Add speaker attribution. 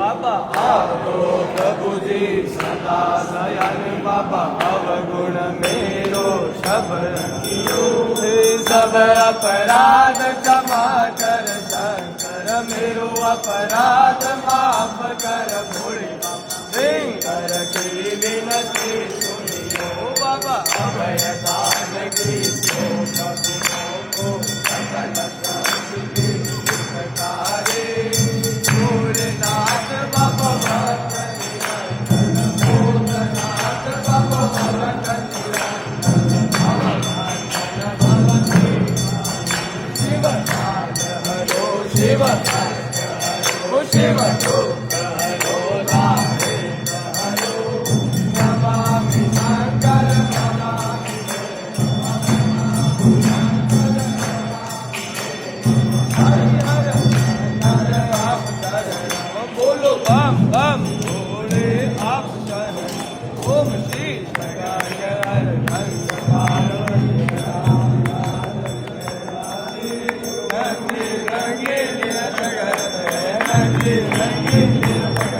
Speaker 1: बाबा आओ प्रभु जी सदा दयाल बाबा अवगुण मेरो शबर सब अपराध क्षमा कर शंकर मेरो अपराध माफ कर भोले शंकर की विनती सुनियो बाबा अभय दान की को सकल शांति तारे भोलेनाथ बाबा भोलेनाथ बाबा शिव हरो शिव हरो शिव हरो नमामि शंकर नमामि हरि हर हर आप शरण बोलो बम बम भोले आप शरण ओम श्री हर हर रंगे रंगे